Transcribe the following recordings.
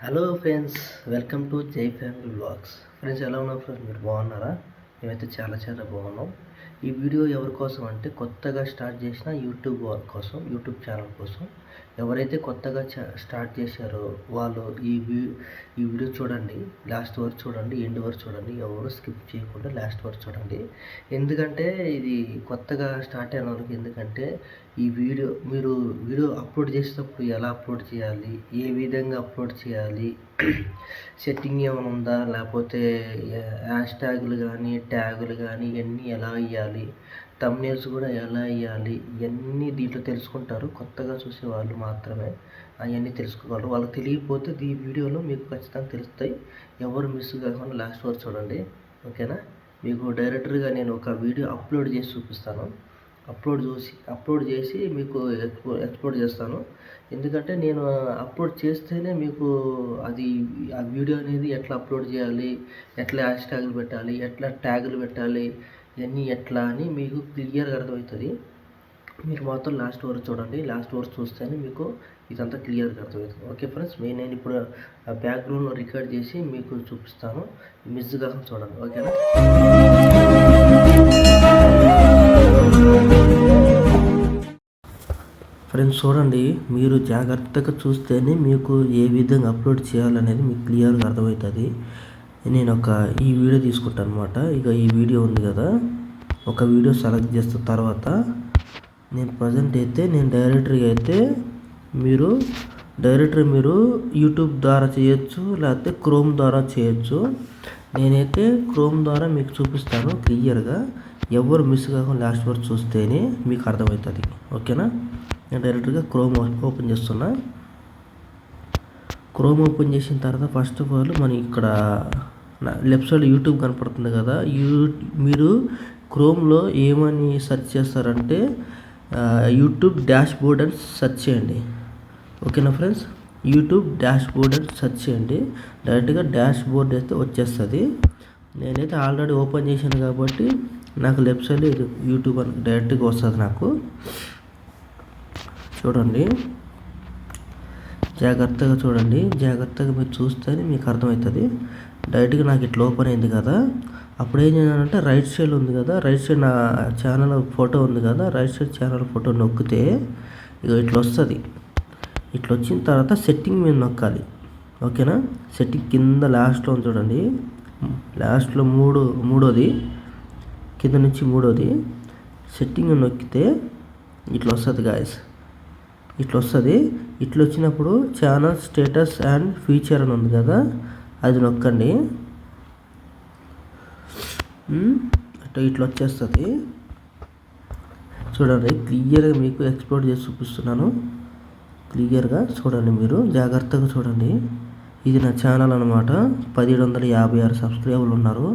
Hello friends, welcome to జై family vlogs. Friends, ఎలా ఉన్నారు ఫ్రెండ్స్? మీరు బాగున్నారా? మేమైతే చాలా బాగున్నాం. ఈ వీడియో ఎవరి కోసం అంటే కొత్తగా స్టార్ట్ చేసిన యూట్యూబ్ వాళ్ళ కోసం, యూట్యూబ్ ఛానల్ కోసం. ఎవరైతే కొత్తగా స్టార్ట్ చేశారో వాళ్ళు ఈ వీడియో చూడండి, లాస్ట్ వరకు చూడండి, ఎండ్ వరకు చూడండి. ఎవరు స్కిప్ చేయకుండా లాస్ట్ వరకు చూడండి. ఎందుకంటే ఇది కొత్తగా స్టార్ట్ అయిన వాళ్ళకి, ఎందుకంటే ఈ వీడియో అప్లోడ్ చేసేటప్పుడు ఎలా అప్లోడ్ చేయాలి, ఏ విధంగా అప్లోడ్ చేయాలి, సెట్టింగ్ ఏమైనా ఉందా, లేకపోతే హ్యాష్ ట్యాగులు కానీ ఇవన్నీ ఎలా ఇవ్వాలి, థంబ్నెయిల్స్ కూడా ఎలా ఇవ్వాలి, ఇవన్నీ దీంట్లో తెలుసుకుంటారు. కొత్తగా చూసే వాళ్ళు మాత్రమే అవన్నీ తెలుసుకోగలరు. వాళ్ళకి తెలియకపోతే ఈ వీడియోలో మీకు ఖచ్చితంగా తెలుస్తాయి. ఎవరు మిస్ కాకుండా లాస్ట్ వరకు చూడండి, ఓకేనా? మీకు డైరెక్టర్గా నేను ఒక వీడియో అప్లోడ్ చేసి చూపిస్తాను. అప్లోడ్ చేసి మీకు ఎక్స్పోర్ట్ చేస్తాను. ఎందుకంటే నేను అప్లోడ్ చేస్తేనే మీకు ఆ వీడియో అనేది ఎట్లా అప్లోడ్ చేయాలి, ఎట్లా హ్యాష్ ట్యాగులు పెట్టాలి, ఎట్లా ట్యాగులు పెట్టాలి, ఇవన్నీ ఎట్లా అని మీకు క్లియర్గా అర్థమవుతుంది. మీరు మాత్రం లాస్ట్ వరకు చూడండి. లాస్ట్ వరకు చూస్తేనే మీకు ఇదంతా క్లియర్గా అర్థమవుతుంది. ఓకే ఫ్రెండ్స్, నేను ఇప్పుడు బ్యాక్గ్రౌండ్లో రికార్డ్ చేసి మీకు చూపిస్తాను. మిస్ కాకుండా చూడండి, ఓకేనా? ఫ్రెండ్స్ చూడండి, మీరు జాగ్రత్తగా చూస్తేనే మీకు ఏ విధంగా అప్లోడ్ చేయాలనేది మీకు క్లియర్గా అర్థమవుతుంది. నేను ఈ వీడియో తీసుకుంటాను అనమాట. ఇక ఈ వీడియో ఉంది కదా, ఒక వీడియో సెలెక్ట్ చేసిన తర్వాత నేను ప్రజెంట్ అయితే డైరెక్టర్గా అయితే మీరు యూట్యూబ్ ద్వారా చేయొచ్చు, లేకపోతే క్రోమ్ ద్వారా చేయొచ్చు. నేనైతే క్రోమ్ ద్వారా మీకు చూపిస్తాను క్లియర్గా. ఎవరు మిస్ కాకుండా లాస్ట్ వరకు చూస్తేనే మీకు అర్థమవుతుంది, ఓకేనా? నేను డైరెక్ట్గా క్రోమ్ ఓపెన్ చేస్తున్నా. క్రోమ్ ఓపెన్ చేసిన తర్వాత ఫస్ట్ ఆఫ్ ఆల్ మనం ఇక్కడ లెఫ్ట్ సైడ్ యూట్యూబ్ కనపడుతుంది కదా, మీరు క్రోమ్లో ఏమని సెర్చ్ చేస్తారంటే యూట్యూబ్ డాష్ బోర్డ్ అని సెర్చ్ చేయండి, ఓకేనా ఫ్రెండ్స్? యూట్యూబ్ డాష్ బోర్డ్ అని సెర్చ్ చేయండి. డైరెక్ట్గా డాష్ బోర్డ్ అయితే వచ్చేస్తుంది. నేనైతే ఆల్రెడీ ఓపెన్ చేశాను కాబట్టి నాకు లెఫ్ట్ సైడ్ యూట్యూబ్ అని డైరెక్ట్గా వస్తుంది నాకు. చూడండి, జాగ్రత్తగా చూడండి. జాగ్రత్తగా మీరు చూస్తేనే మీకు అర్థమవుతుంది. డైరెక్ట్గా నాకు ఇట్లా ఓపెన్ అయింది కదా. అప్పుడు ఏం చేయాలంటే రైట్ సైడ్ ఉంది కదా, రైట్ సైడ్ నా ఛానల్ ఫోటో ఉంది కదా, రైట్ సైడ్ ఛానల్ ఫోటో నొక్కితే ఇక ఇట్లా వస్తుంది. ఇట్లా వచ్చిన తర్వాత సెట్టింగ్ మీద నొక్కాలి, ఓకేనా? సెట్టింగ్ కింద లాస్ట్లో ఉంది చూడండి, లాస్ట్లో మూడోది కింద నుంచి మూడోది సెట్టింగ్ నొక్కితే ఇట్లా వస్తుంది గాయస్. ఇట్లా వస్తుంది. ఇట్లా వచ్చినప్పుడు ఛానల్ స్టేటస్ అండ్ ఫీచర్ అని ఉంది కదా, అది నొక్కండి. ఇట్లా వచ్చేస్తుంది. చూడండి, క్లియర్గా మీకు ఎక్స్ప్లోర్ చేసి చూపిస్తున్నాను. క్లియర్గా చూడండి, మీరు జాగ్రత్తగా చూడండి. ఇది నా ఛానల్ అనమాట. 1756 సబ్స్క్రైబర్లు ఉన్నారు.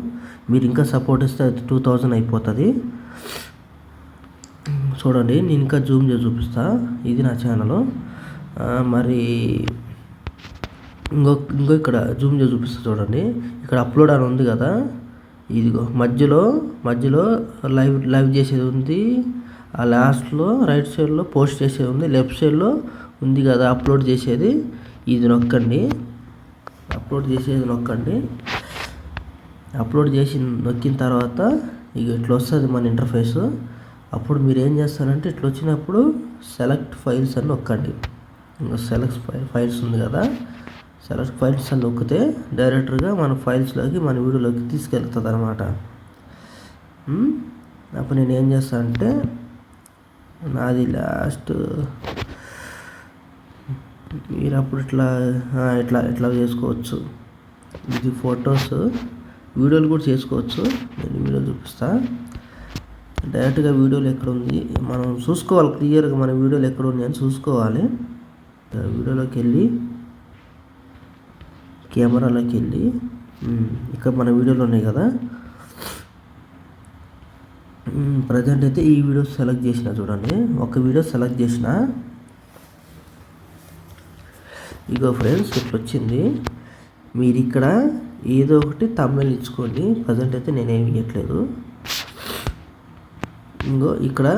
మీరు ఇంకా సపోర్ట్ ఇస్తే 2000 అయిపోతుంది. చూడండి, నేను ఇంకా జూమ్ చేసి చూపిస్తా. ఇది నా ఛానల్. మరి ఇంకో ఇక్కడ జూమ్ చేసి చూపిస్తా. చూడండి, ఇక్కడ అప్లోడ్ అని ఉంది కదా, ఇదిగో మధ్యలో లైవ్ చేసేది ఉంది. ఆ లాస్ట్లో రైట్ సైడ్లో పోస్ట్ చేసేది ఉంది. లెఫ్ట్ సైడ్లో ఉంది కదా అప్లోడ్ చేసేది, ఇది నొక్కండి. అప్లోడ్ చేసేది నొక్కండి. అప్లోడ్ చేసి నొక్కిన తర్వాత ఇక ఇట్లా వస్తుంది మన ఇంటర్ఫేస్. అప్పుడు మీరు ఏం చేస్తారంటే ఇట్లా వచ్చినప్పుడు సెలెక్ట్ ఫైల్స్ అని నొక్కండి. ఇంకా సెలెక్ట్ ఫైల్స్ ఉంది కదా, సెలెక్ట్ ఫైల్స్ అని నొక్కితే డైరెక్టర్గా మన ఫైల్స్లోకి, మన వీడియోలోకి తీసుకెళ్తుంది అనమాట. అప్పుడు నేను ఏం చేస్తానంటే నాది లాస్ట్ మీరు అప్పుడు ఇట్లా చేసుకోవచ్చు. ఇది ఫొటోస్, వీడియోలు కూడా చేసుకోవచ్చు. నేను వీడియోలు చూపిస్తా. డైరెక్ట్గా వీడియోలు ఎక్కడ ఉంది మనం చూసుకోవాలి. క్లియర్గా మన వీడియోలు ఎక్కడ ఉంది అని చూసుకోవాలి. వీడియోలోకి వెళ్ళి కెమెరాలోకి వెళ్ళి ఇక్కడ మన వీడియోలు ఉన్నాయి కదా, ప్రజెంట్ అయితే ఈ వీడియో సెలెక్ట్ చేసిన. చూడండి, ఒక వీడియో సెలెక్ట్ చేసిన. ఇగో ఫ్రెండ్స్, ఇట్లా వచ్చింది. మీరు ఇక్కడ ఏదో ఒకటి థంబ్నెయిల్ ఇచ్చుకోండి. ప్రజెంట్ అయితే నేనేమి ఇవ్వట్లేదు. ఇంకో ఇక్కడ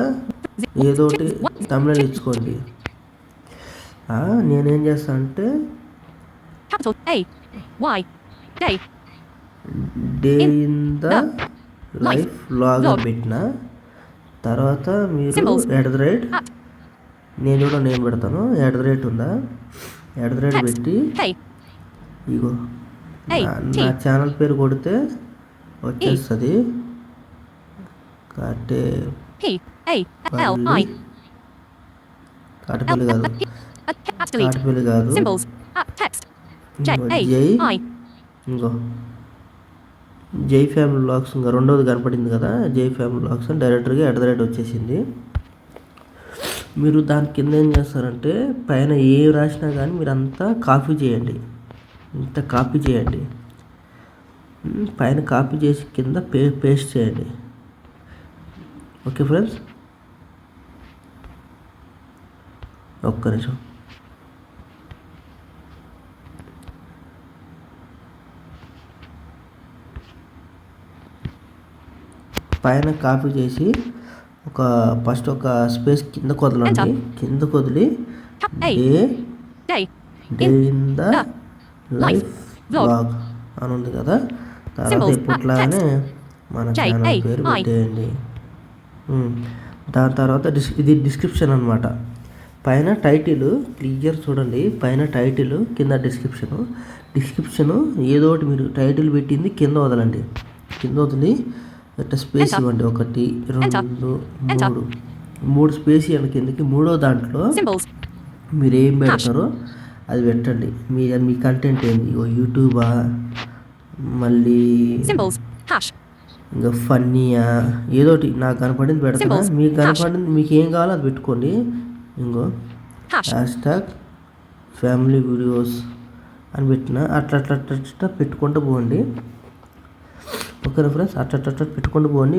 ఏదో ఒకటి థంబ్నెయిల్ ఇచ్చుకోండి. నేనేం చేస్తాను అంటే capital A Y day day in in the the life life log అని log పెట్టిన తర్వాత మీరు symbols at నేను కూడా నేను పెడతాను. ఉందా, text పెట్టి K ఇగో A నా T ఛానల్ పేరు కొడితే E వచ్చేస్తుంది. కాటే P A L పల్లి I L కాటపల్లి కాదు, delete కాటపల్లి కాదు, symbols at text J ఇంకో A జై, I ఇంకో జై ఫ్యామిలీ బ్లాగ్స్, ఇంకా రెండోది కనపడింది కదా, జై ఫ్యామిలీ బ్లాగ్స్ అని డైరెక్టర్గా వచ్చేసింది. మీరు దాని కింద ఏం చేస్తారంటే పైన ఏ రాసినా కానీ మీరు అంతా కాపీ చేయండి, ఇంత కాపీ చేయండి, పైన కాపీ చేసి కింద పేస్ట్ చేయండి. ఓకే ఫ్రెండ్స్, ఒక్క నిమిషం. పైన కాపీ చేసి ఫస్ట్ ఒక స్పేస్ కింద వదలండి, కింద వదిలి day in the life blog అని ఉంది కదా, తర్వాత ఇప్పట్లానే మన ఛానల్ పేరు పెట్టేయండి. దాని తర్వాత ఇది డిస్క్రిప్షన్ అనమాట. పైన టైటిల్ క్లియర్ చూడండి, పైన టైటిల్ కింద డిస్క్రిప్షను ఏదో ఒకటి మీరు టైటిల్ పెట్టింది కింద వదలండి, కింద వదిలి ఇట్లా స్పేస్ ఇవ్వండి, 1 2 3 స్పేస్ ఇవ్వండి కిందకి. మూడో దాంట్లో మీరు ఏం పెడతారో అది పెట్టండి. మీ కంటెంట్ ఏంది, యూట్యూబా, మళ్ళీ ఇంకా ఫన్నీయా, ఏదోటి నాకు కనపడింది పెడతాను. మీకు కనపడింది, మీకు ఏం కావాలో అది పెట్టుకోండి. ఇంకో హ్యాష్ట్యాగ్ ఫ్యామిలీ వీడియోస్ అని పెట్టిన అట్లా పెట్టుకుంటూ పోండి. ఓకేనా ఫ్రెండ్స్, అట్లా పెట్టుకుంటూ పోండి.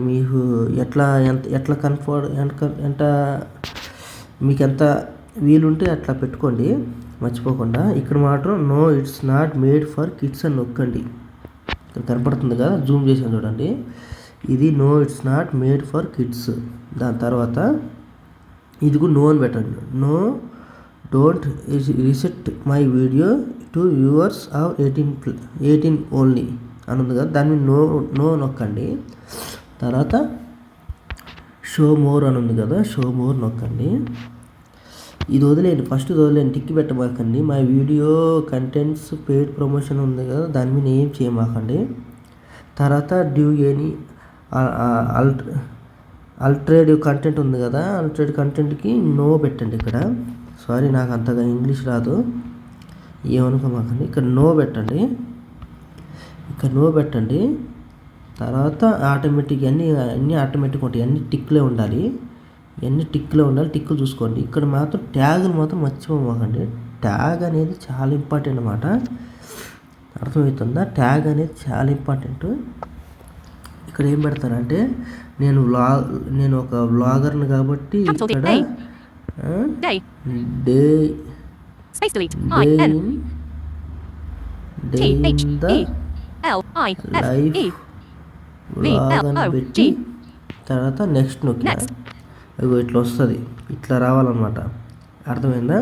మీకు ఎట్లా ఎంత మీకు ఎంత వీలుంటే అట్లా పెట్టుకోండి మర్చిపోకుండా. ఇక్కడ మాత్రం no it's not made for kids అని నొక్కండి. ఇక్కడ కనపడుతుంది కదా, జూమ్ చేసాను చూడండి, ఇది no it's not made for kids. దాని తర్వాత ఇది కూడా నో అని పెట్టండి. No don't reset my video to viewers of 18 only అని ఉంది కదా, దాన్ని నో నొక్కండి. తర్వాత షో మోర్ అని ఉంది కదా, షో మోర్ నొక్కండి. ఇది వదిలేయండి, ఫస్ట్ వదిలేయండి, టిక్ పెట్టమాకండి. My video contents paid promotion ఉంది కదా, దాని మీద ఏం చేయమాకండి. తర్వాత డ్యూ ఎనీ అల్ట్రేటివ్ కంటెంట్ ఉంది కదా, అల్ట్రేటివ్ కంటెంట్కి నో పెట్టండి. ఇక్కడ సారీ నాకు అంతగా ఇంగ్లీష్ రాదు, ఏమనుకోమాకండి. ఇక్కడ నో పెట్టండి. తర్వాత ఆటోమేటిక్ అన్నీ ఆటోమేటిక్ ఉంటాయి, అన్నీ టిక్లే ఉండాలి, టిక్కులు చూసుకోండి. ఇక్కడ మాత్రం ట్యాగులు మాత్రం మర్చిపోమాకండి. ట్యాగ్ అనేది చాలా ఇంపార్టెంట్ అన్నమాట, అర్థమవుతుందా? ట్యాగ్ అనేది చాలా ఇంపార్టెంట్. ఇక్కడ ఏం పెడతారంటే నేను ఒక వ్లాగర్ని కాబట్టి ఇక్కడ day in the life vlog అని పెట్టి తర్వాత నెక్స్ట్ నొక్కిన ఇట్లా వస్తుంది, ఇట్లా రావాలన్నమాట, అర్థమైందా?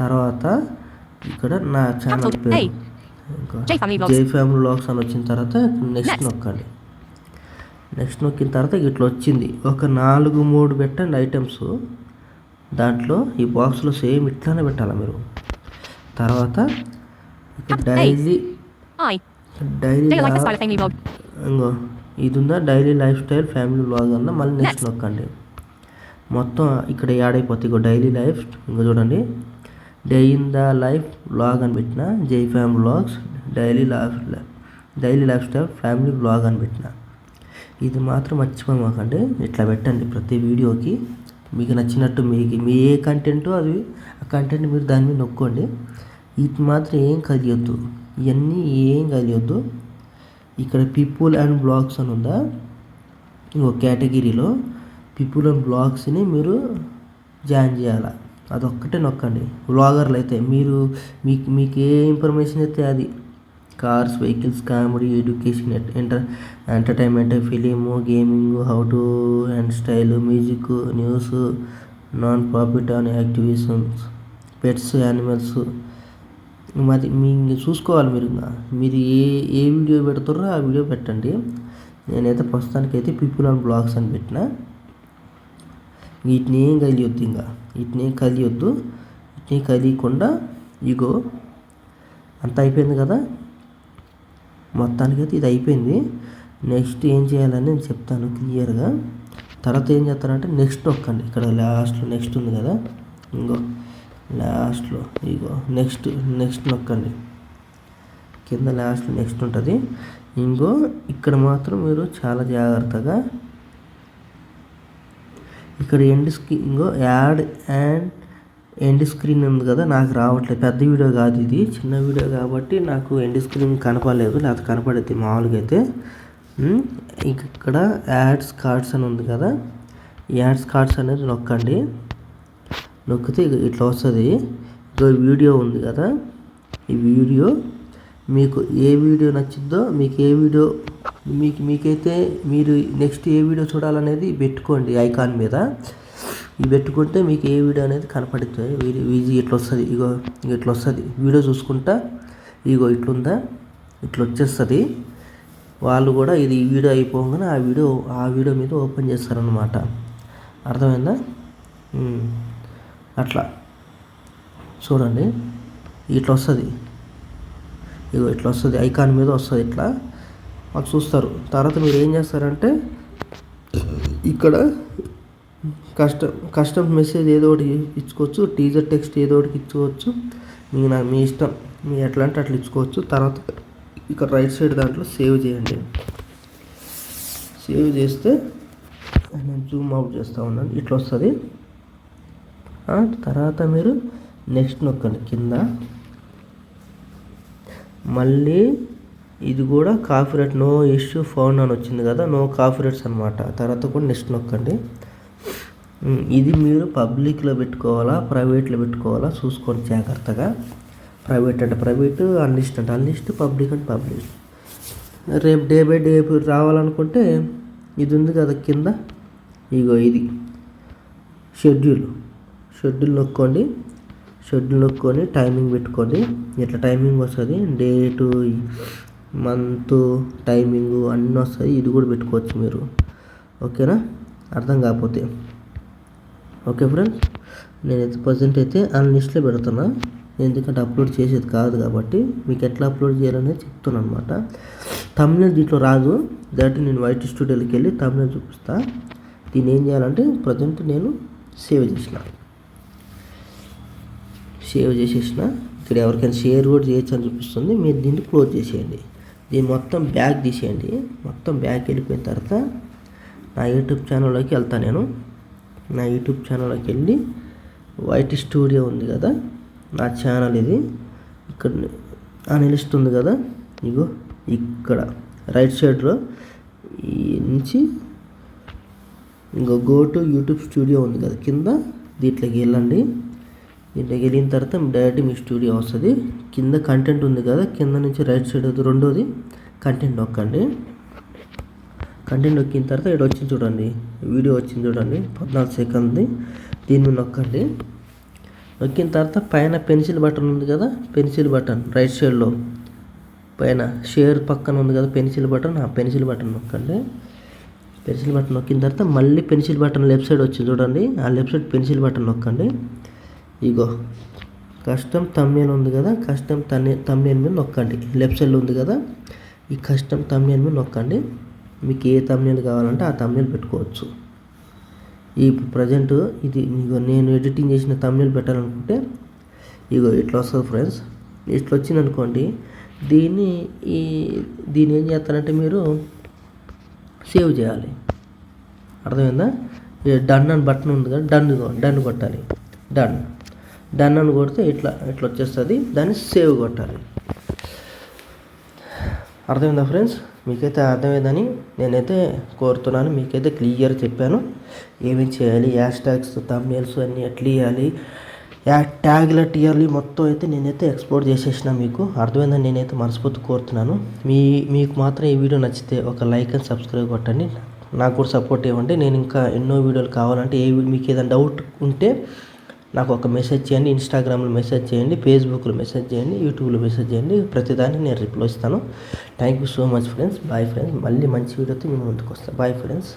తర్వాత ఇక్కడ నా ఛానల్ పేరు జై ఫ్యామిలీ వ్లాగ్స్ అని వచ్చిన తర్వాత నెక్స్ట్ నొక్కండి. నెక్స్ట్ నొక్కిన తర్వాత ఇట్లా వచ్చింది, ఒక 4-3 పెట్టండి ఐటమ్స్. దాంట్లో ఈ బాక్స్లో సేమ్ ఇట్లానే పెట్టాలి మీరు. తర్వాత ఇక్కడ డైలీ ఇంకో ఇది ఉందా, daily life style family vlog అన్న, మళ్ళీ నెక్స్ట్ నొక్కండి. మొత్తం ఇక్కడ యాడ్ అయిపోతుంది. ఇంకో డైలీ లైఫ్, ఇంకో చూడండి, day in the life vlog అని పెట్టిన, జై family vlogs daily life style family vlog అని పెట్టిన. ఇది మాత్రం మర్చిపోమాకండి, ఇట్లా పెట్టండి ప్రతి వీడియోకి. మీకు నచ్చినట్టు మీ ఏ కంటెంటో అది ఆ కంటెంట్ మీరు దాని మీద నొక్కండి. ఇది మాత్రం ఏం కలియొద్దు, ఇవన్నీ ఏం కలియొద్దు. ఇక్కడ పీపుల్ అండ్ బ్లాగ్స్ అని ఉందా, ఇంకో కేటగిరీలో పీపుల్ అండ్ బ్లాగ్స్ని మీరు జాయిన్ చేయాలి, అదొక్కటే నొక్కండి. వ్లాగర్లు అయితే మీకు ఏ ఇన్ఫర్మేషన్ అయితే అది, cars, vehicles, comedy, education, entertainment, film, gaming, how to and style, music, news, non profit and activisms, pets, animals, మరి మీ చూసుకోవాలి మీరు మీరు ఏ వీడియో పెడతారో ఆ వీడియో పెట్టండి. నేనైతే ప్రస్తుతానికైతే పీపుల్ ఆన్ బ్లాగ్స్ అని పెట్టిన. వీటిని ఏం కలియొద్దు, వీటిని కలియకుండా ఇగో అంత అయిపోయింది కదా. మొత్తానికైతే ఇది అయిపోయింది. నెక్స్ట్ ఏం చేయాలని నేను చెప్తాను క్లియర్గా. తర్వాత ఏం చేస్తారంటే నెక్స్ట్ నొక్కండి. ఇక్కడ లాస్ట్లో నెక్స్ట్ ఉంది కదా, ఇంకో లాస్ట్లో ఇగో నెక్స్ట్ నొక్కండి. కింద లాస్ట్లో నెక్స్ట్ ఉంటుంది. ఇంకో ఇక్కడ మాత్రం మీరు చాలా జాగ్రత్తగా ఇక్కడ ఇంకో యాడ్ అండ్ ఎండ్ స్క్రీన్ ఉంది కదా, నాకు రావట్లేదు. పెద్ద వీడియో కాదు ఇది, చిన్న వీడియో కాబట్టి నాకు ఎండ్ స్క్రీన్ కనపడలేదు, లేకపోతే కనపడేది మామూలుగా అయితే. ఇక్కడ యాడ్స్ కార్డ్స్ అని ఉంది కదా, యాడ్స్ కార్డ్స్ అనేది నొక్కండి. నొక్కితే ఇట్లా వస్తుంది. ఇదో వీడియో ఉంది కదా, ఈ వీడియో మీకు ఏ వీడియో నచ్చిద్దో, మీకు ఏ వీడియో మీకైతే మీరు నెక్స్ట్ ఏ వీడియో చూడాలనేది పెట్టుకోండి. ఐకాన్ మీద ఇవి పెట్టుకుంటే మీకు ఏ వీడియో అనేది కనపడుతుంది. ఈజీ ఇట్లా వస్తుంది. ఇట్లా వస్తుంది వీడియో చూసుకుంటా. ఇట్లుందా, ఇట్లా వచ్చేస్తుంది. వాళ్ళు కూడా ఇది ఈ వీడియో అయిపోగానే ఆ వీడియో మీద ఓపెన్ చేస్తారనమాట. అర్థమైందా? అట్లా చూడండి, ఇట్లా వస్తుంది. ఇట్లా వస్తుంది, ఐకాన్ మీద వస్తుంది. ఇట్లా మాకు చూస్తారు. తర్వాత మీరు ఏం చేస్తారంటే ఇక్కడ కస్టమ్ మెసేజ్ ఏదో ఒకటి ఇచ్చుకోవచ్చు, టీజర్ టెక్స్ట్ ఏదో ఒకటి ఇచ్చుకోవచ్చు. మీ ఇష్టం, మీ ఎట్లా అంటే అట్లా ఇచ్చుకోవచ్చు. తర్వాత ఇక్కడ రైట్ సైడ్ దాంట్లో సేవ్ చేయండి. సేవ్ చేస్తే నేను జూమ్ అవుట్ చేస్తూ ఉన్నాను, ఇట్లా వస్తుంది. తర్వాత మీరు నెక్స్ట్ నొక్కండి. కింద మళ్ళీ ఇది కూడా కాపీరైట్ నో ఇష్యూ ఫౌండ్ అని వచ్చింది కదా, నో కాపీరైట్స్ అనమాట. తర్వాత కూడా నెక్స్ట్ నొక్కండి. ఇది మీరు పబ్లిక్లో పెట్టుకోవాలా, ప్రైవేట్లో పెట్టుకోవాలా చూసుకోండి జాగ్రత్తగా. ప్రైవేట్ అంటే ప్రైవేట్, అన్లిస్ట్ అంటే అన్లిస్ట్, పబ్లిక్ అంటే పబ్లిక్. రేపు డే బై డే రావాలనుకుంటే ఇది ఉంది కదా కింద, ఇది షెడ్యూల్ నొక్కండి. షెడ్యూల్ నొక్కొని టైమింగ్ పెట్టుకోండి. ఇట్లా టైమింగ్ వస్తుంది, డేటు, మంత్, టైమింగు అన్నీ వస్తాయి. ఇది కూడా పెట్టుకోవచ్చు మీరు. ఓకేనా? అర్థం కాకపోతే ఓకే ఫ్రెండ్స్, నేనైతే ప్రజెంట్ అయితే అన్లిస్ట్లో పెడుతున్నా, ఎందుకంటే అప్లోడ్ చేసేది కాదు కాబట్టి మీకు ఎట్లా అప్లోడ్ చేయాలనేది చెప్తున్నాను అనమాట. థంబ్నెయిల్ దీంట్లో రాదు, దాటి నేను వైట్ స్టూడియోకి వెళ్ళి థంబ్నెయిల్ చూపిస్తా. దీన్ని ఏం చేయాలంటే ప్రజెంట్ నేను సేవ్ చేసేసిన. ఇక్కడ ఎవరికైనా షేర్ కూడా చేయొచ్చు అని చూపిస్తుంది. మీరు దీన్ని క్లోజ్ చేసేయండి. దీన్ని మొత్తం బ్యాక్ తీసేయండి. మొత్తం బ్యాక్ వెళ్ళిపోయిన తర్వాత నా యూట్యూబ్ ఛానల్లోకి వెళ్తాను. నేను నా యూట్యూబ్ ఛానల్లోకి వెళ్ళి వైట్ స్టూడియో ఉంది కదా, నా ఛానల్ ఇది. ఇక్కడ అనిలిస్ట్ ఉంది కదా, ఇక్కడ రైట్ సైడ్లో ఈ నుంచి గో టు యూట్యూబ్ స్టూడియో ఉంది కదా కింద, దీంట్లోకి వెళ్ళండి. దీంట్లోకి వెళ్ళిన తర్వాత డైరెక్ట్ మీ స్టూడియో వస్తుంది. కింద కంటెంట్ ఉంది కదా, కింద నుంచి రైట్ సైడ్ రెండోది కంటెంట్ నొక్కండి. కంటెంట్ నొక్కిన తర్వాత ఇక్కడ వచ్చింది చూడండి, వీడియో వచ్చింది చూడండి, 14 సెకండ్ది. దీన్ని నొక్కండి. నొక్కిన తర్వాత పైన పెన్సిల్ బటన్ ఉంది కదా, పెన్సిల్ బటన్ రైట్ సైడ్లో పైన షేర్ పక్కన ఉంది కదా పెన్సిల్ బటన్, ఆ పెన్సిల్ బటన్ నొక్కండి. పెన్సిల్ బటన్ నొక్కిన తర్వాత మళ్ళీ పెన్సిల్ బటన్ లెఫ్ట్ సైడ్ వచ్చింది చూడండి, ఆ లెఫ్ట్ సైడ్ పెన్సిల్ బటన్ నొక్కండి. కస్టమ్ థంబ్నెయిల్ ఉంది కదా, కస్టమ్ థంబ్నెయిల్ మీద నొక్కండి. లెఫ్ట్ సైడ్లో ఉంది కదా, ఈ కస్టమ్ థంబ్నెయిల్ మీద నొక్కండి. మీకు ఏ థంబ్నెయిల్ కావాలంటే ఆ థంబ్నెయిల్ పెట్టుకోవచ్చు. ఈ ప్రజెంట్ ఇది నేను ఎడిటింగ్ చేసిన థంబ్నెయిల్ పెట్టాలనుకుంటే ఇట్లా వస్తుంది ఫ్రెండ్స్. ఇట్లా వచ్చింది అనుకోండి, దీన్ని ఏం చేస్తారంటే మీరు సేవ్ చేయాలి. అర్థమైందా? డన్ అని బటన్ ఉంది కదా, డన్ కొట్టాలి. డన్ అని కొడితే ఇట్లా వచ్చేస్తుంది. దాన్ని సేవ్ కొట్టాలి. అర్థమైందా ఫ్రెండ్స్? మీకైతే అర్థమైందని నేనైతే కోరుతున్నాను. మీకైతే క్లియర్ చెప్పాను ఏమేమి చేయాలి, హ్యాష్ ట్యాగ్స్, థంబ్నెయిల్స్ అన్నీ ఎట్లా ఇవ్వాలి, ట్యాగ్లు ఎట్లా ఇవ్వాలి, మొత్తం అయితే నేనైతే ఎక్స్ప్లోర్ చేసేసిన. మీకు అర్థమైందని నేనైతే మనస్ఫూర్తి కోరుతున్నాను. మీకు మాత్రం ఈ వీడియో నచ్చితే ఒక లైక్ అండ్ సబ్స్క్రైబ్ కొట్టండి. నాకు కూడా సపోర్ట్ ఇవ్వండి. నేను ఇంకా ఎన్నో వీడియోలు కావాలంటే మీకు ఏదైనా డౌట్ ఉంటే నాకు ఒక మెసేజ్ చేయండి. ఇన్స్టాగ్రామ్లో మెసేజ్ చేయండి, ఫేస్బుక్లో మెసేజ్ చేయండి, యూట్యూబ్లో మెసేజ్ చేయండి. ప్రతిదానికి నేను రిప్లై ఇస్తాను. Thank you so much friends. Bye friends. మళ్ళీ మంచి వీడియోతో మీ ముందుకు వస్తాను. Bye friends.